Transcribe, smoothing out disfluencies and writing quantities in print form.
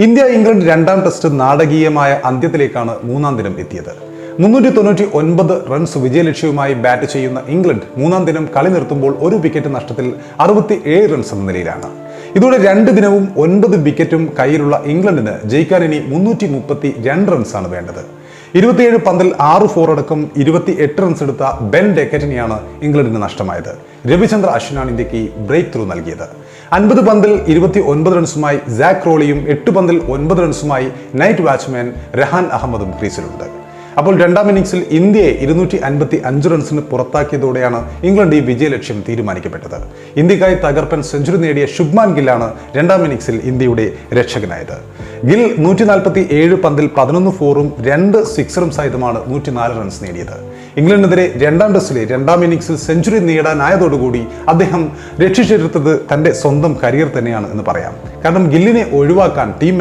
India England രണ്ടാം test നാടകീയമായ അന്ത്യത്തിലേക്കാണ് മൂന്നാം ദിനം എത്തിയത്. 399 റൺസ് വിജയലക്ഷ്യവുമായി ബാറ്റ് ചെയ്യുന്ന ഇംഗ്ലണ്ട് മൂന്നാം ദിനം കളി നിർത്തുമ്പോൾ ഒരു വിക്കറ്റ് നഷ്ടത്തിൽ 67 റൺസ് എന്ന നിലയിലാണ്. ഇതോടെ 2 ദിനവും 9 വിക്കറ്റും കയ്യിലുള്ള ഇംഗ്ലണ്ടിന് ജയിക്കാൻ ഇനി 332 റൺസാണ് വേണ്ടത്. 27 പന്തിൽ 6 4 അടക്കം 28 റൺസ് എടുത്ത ബെൻ ഡെക്കറ്റിനെയാണ് ഇംഗ്ലണ്ടിന് നഷ്ടമായത്. രവിചന്ദ്ര അശ്വിനാണ് ഇന്ത്യക്ക് ബ്രേക്ക് ത്രൂ നൽകിയത്. 50 പന്തിൽ 29 റൺസുമായി സാക് ക്രോളിയും 8 പന്തിൽ 9 റൺസുമായി നൈറ്റ് വാച്ച്മാൻ രഹാൻ അഹമ്മദും ക്രീസിലുണ്ട്. അപ്പോൾ രണ്ടാം ഇന്നിംഗ്സിൽ ഇന്ത്യയെ 255 റൺസിന് പുറത്താക്കിയതോടെയാണ് ഇംഗ്ലണ്ട് ഈ വിജയലക്ഷ്യം തീരുമാനിക്കപ്പെട്ടത്. ഇന്ത്യക്കായി തകർപ്പൻ സെഞ്ചുറി നേടിയ ശുഭ്മാൻ ഗില്ലാണ് രണ്ടാം ഇന്നിംഗ്സിൽ ഇന്ത്യയുടെ രക്ഷകനായത്. ഗിൽ 147 പന്തിൽ 11 ഫോറും 2 സിക്സറും സഹിതമാണ് 104 റൺസ് നേടിയത്. ഇംഗ്ലണ്ടിനെതിരെ രണ്ടാം ടെസ്റ്റിലെ രണ്ടാം ഇന്നിംഗ്സിൽ സെഞ്ചുറി നേടാനായതോടുകൂടി അദ്ദേഹം രക്ഷിച്ചെടുത്തത് തന്റെ സ്വന്തം കരിയർ തന്നെയാണ് എന്ന് പറയാം. കാരണം ഗില്ലിനെ ഒഴിവാക്കാൻ ടീം